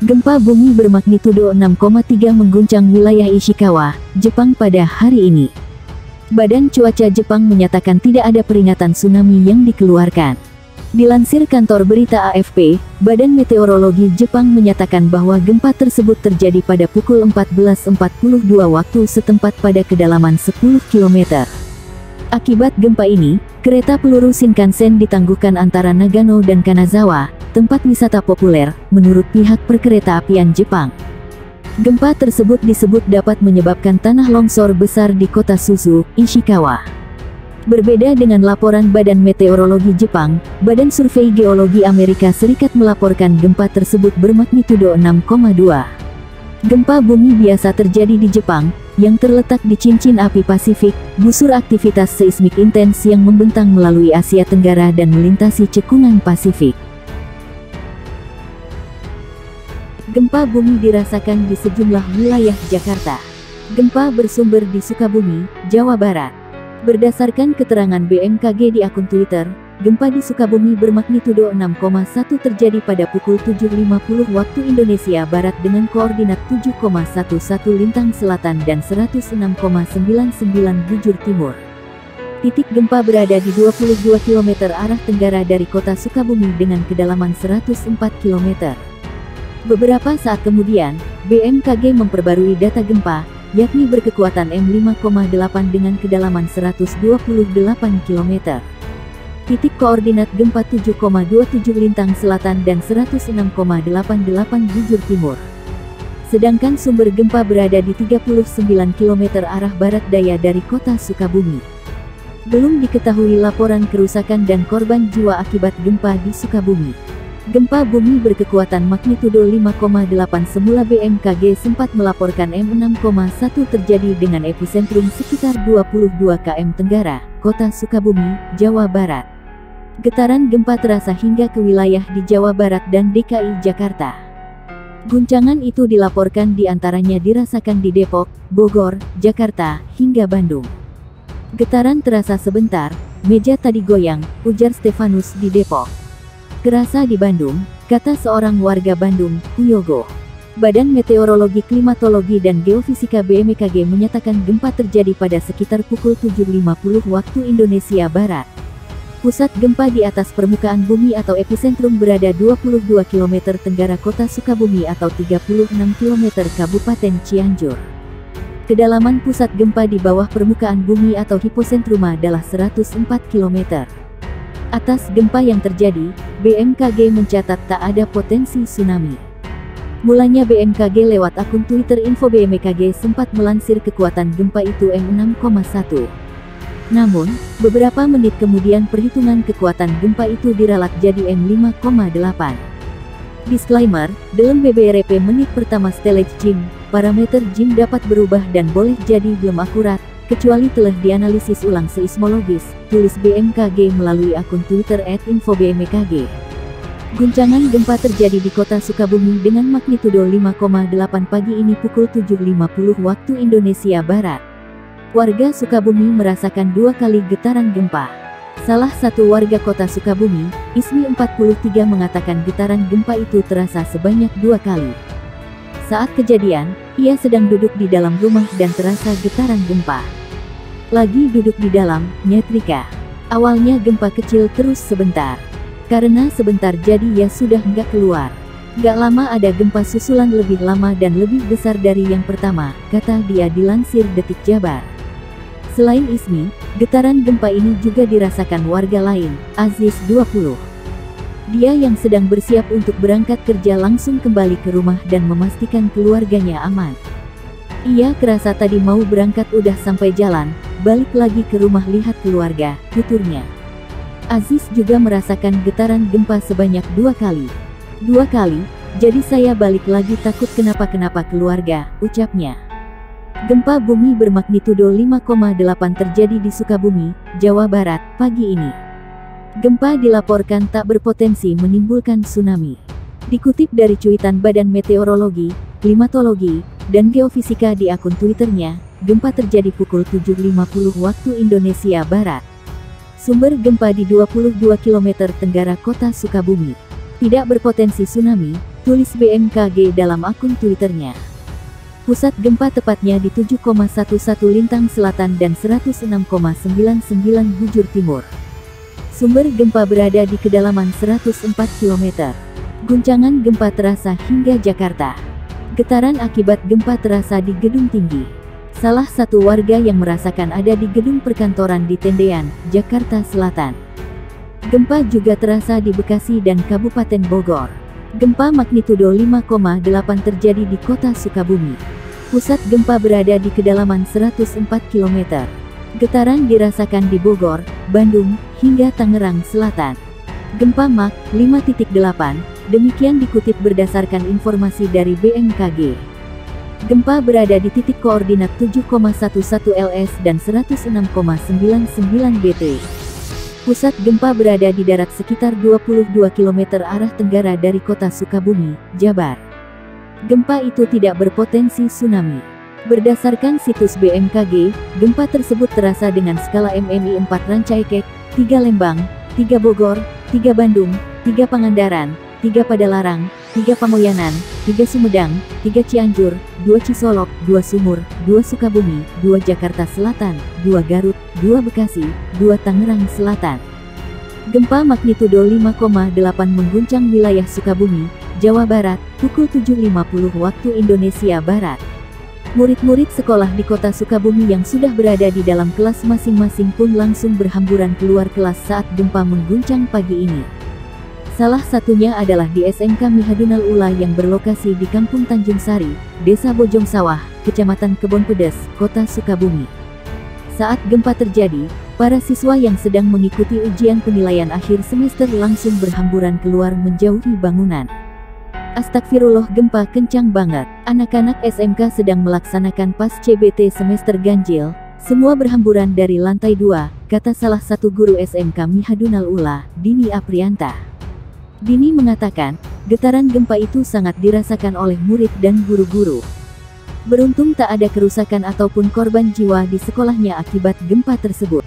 Gempa bumi bermagnitudo 6,3 mengguncang wilayah Ishikawa, Jepang pada hari ini. Badan Cuaca Jepang menyatakan tidak ada peringatan tsunami yang dikeluarkan. Dilansir kantor berita AFP, Badan Meteorologi Jepang menyatakan bahwa gempa tersebut terjadi pada pukul 14.42 waktu setempat pada kedalaman 10 km. Akibat gempa ini, kereta peluru Shinkansen ditangguhkan antara Nagano dan Kanazawa, tempat wisata populer, menurut pihak perkeretaapian Jepang. Gempa tersebut disebut dapat menyebabkan tanah longsor besar di kota Suzu, Ishikawa. Berbeda dengan laporan Badan Meteorologi Jepang, Badan Survei Geologi Amerika Serikat melaporkan gempa tersebut bermagnitudo 6,2. Gempa bumi biasa terjadi di Jepang, yang terletak di cincin api Pasifik, busur aktivitas seismik intens yang membentang melalui Asia Tenggara dan melintasi cekungan Pasifik. Gempa bumi dirasakan di sejumlah wilayah Jakarta. Gempa bersumber di Sukabumi, Jawa Barat. Berdasarkan keterangan BMKG di akun Twitter, gempa di Sukabumi bermagnitudo 6,1 terjadi pada pukul 7.50 waktu Indonesia Barat dengan koordinat 7,11 lintang selatan dan 106,99 bujur timur. Titik gempa berada di 22 km arah tenggara dari kota Sukabumi dengan kedalaman 104 km. Beberapa saat kemudian, BMKG memperbarui data gempa, yakni berkekuatan M5,8 dengan kedalaman 128 km. Titik koordinat gempa 7,27 lintang selatan dan 106,88 bujur timur. Sedangkan sumber gempa berada di 39 km arah barat daya dari kota Sukabumi. Belum diketahui laporan kerusakan dan korban jiwa akibat gempa di Sukabumi. Gempa bumi berkekuatan magnitudo 5,8 semula BMKG sempat melaporkan M6,1 terjadi dengan epicentrum sekitar 22 km tenggara, kota Sukabumi, Jawa Barat. Getaran gempa terasa hingga ke wilayah di Jawa Barat dan DKI Jakarta. Guncangan itu dilaporkan diantaranya dirasakan di Depok, Bogor, Jakarta, hingga Bandung. Getaran terasa sebentar, meja tadi goyang, ujar Stefanus di Depok. Kerasa di Bandung, kata seorang warga Bandung, Kuyogo. Badan Meteorologi Klimatologi dan Geofisika BMKG menyatakan gempa terjadi pada sekitar pukul 7.50 waktu Indonesia Barat. Pusat gempa di atas permukaan bumi atau epicentrum berada 22 km tenggara kota Sukabumi atau 36 km Kabupaten Cianjur. Kedalaman pusat gempa di bawah permukaan bumi atau hipocentrum adalah 104 km. Atas gempa yang terjadi, BMKG mencatat tak ada potensi tsunami. Mulanya BMKG lewat akun Twitter info BMKG sempat melansir kekuatan gempa itu M6,1. Namun, beberapa menit kemudian perhitungan kekuatan gempa itu diralat jadi M5,8. Disclaimer, dalam BBRP menit pertama stelage Jim, parameter Jim dapat berubah dan boleh jadi belum akurat, kecuali telah dianalisis ulang seismologis, tulis BMKG melalui akun Twitter @infobmkg. Guncangan gempa terjadi di kota Sukabumi dengan magnitudo 5,8 pagi ini pukul 7.50 waktu Indonesia Barat. Warga Sukabumi merasakan 2 kali getaran gempa. Salah satu warga kota Sukabumi, Ismi 43 mengatakan getaran gempa itu terasa sebanyak 2 kali. Saat kejadian, ia sedang duduk di dalam rumah dan terasa getaran gempa. Lagi duduk di dalam, nyetrika. Awalnya gempa kecil terus sebentar. Karena sebentar jadi ya sudah nggak keluar. Gak lama ada gempa susulan lebih lama dan lebih besar dari yang pertama, kata dia dilansir Detik Jabar. Selain Ismi, getaran gempa ini juga dirasakan warga lain, Aziz 20. Dia yang sedang bersiap untuk berangkat kerja langsung kembali ke rumah dan memastikan keluarganya aman. Ia kerasa tadi mau berangkat udah sampai jalan, balik lagi ke rumah lihat keluarga, tuturnya. Aziz juga merasakan getaran gempa sebanyak 2 kali. 2 kali, jadi saya balik lagi takut kenapa-kenapa keluarga, ucapnya. Gempa bumi bermagnitudo 5,8 terjadi di Sukabumi, Jawa Barat, pagi ini. Gempa dilaporkan tak berpotensi menimbulkan tsunami. Dikutip dari cuitan Badan Meteorologi, Klimatologi, dan Geofisika di akun Twitternya, gempa terjadi pukul 7.50 waktu Indonesia Barat. Sumber gempa di 22 km tenggara kota Sukabumi. Tidak berpotensi tsunami, tulis BMKG dalam akun Twitternya. Pusat gempa tepatnya di 7,11 Lintang Selatan dan 106,99 Bujur Timur. Sumber gempa berada di kedalaman 104 km. Guncangan gempa terasa hingga Jakarta. Getaran akibat gempa terasa di gedung tinggi. Salah satu warga yang merasakan ada di gedung perkantoran di Tendean, Jakarta Selatan. Gempa juga terasa di Bekasi dan Kabupaten Bogor. Gempa magnitudo 5,8 terjadi di kota Sukabumi. Pusat gempa berada di kedalaman 104 km. Getaran dirasakan di Bogor, Bandung, hingga Tangerang Selatan. Gempa Mach 5.8, demikian dikutip berdasarkan informasi dari BMKG. Gempa berada di titik koordinat 7,11 LS dan 106,99 BT. Pusat gempa berada di darat sekitar 22 km arah tenggara dari kota Sukabumi, Jabar. Gempa itu tidak berpotensi tsunami. Berdasarkan situs BMKG, gempa tersebut terasa dengan skala MMI 4 Rancaikek, 3 Lembang, 3 Bogor, 3 Bandung, 3 Pangandaran, 3 Padalarang, 3 Pamoyanan, 3 Sumedang, 3 Cianjur, 2 Cisolok, 2 Sumur, 2 Sukabumi, 2 Jakarta Selatan, 2 Garut, 2 Bekasi, 2 Tangerang Selatan. Gempa magnitudo 5,8 mengguncang wilayah Sukabumi, Jawa Barat, pukul 7.50 waktu Indonesia Barat. Murid-murid sekolah di kota Sukabumi yang sudah berada di dalam kelas masing-masing pun langsung berhamburan keluar kelas saat gempa mengguncang pagi ini. Salah satunya adalah di SMK Mihadunal Ula yang berlokasi di Kampung Tanjung Sari, Desa Bojong Sawah, Kecamatan Kebon Pedes, Kota Sukabumi. Saat gempa terjadi, para siswa yang sedang mengikuti ujian penilaian akhir semester langsung berhamburan keluar menjauhi bangunan. Astagfirullah, gempa kencang banget. Anak-anak SMK sedang melaksanakan pas CBT semester ganjil. Semua berhamburan dari lantai 2, kata salah satu guru SMK Mihadunal Ula, Dini Aprianta. Dini mengatakan, getaran gempa itu sangat dirasakan oleh murid dan guru-guru. Beruntung tak ada kerusakan ataupun korban jiwa di sekolahnya akibat gempa tersebut.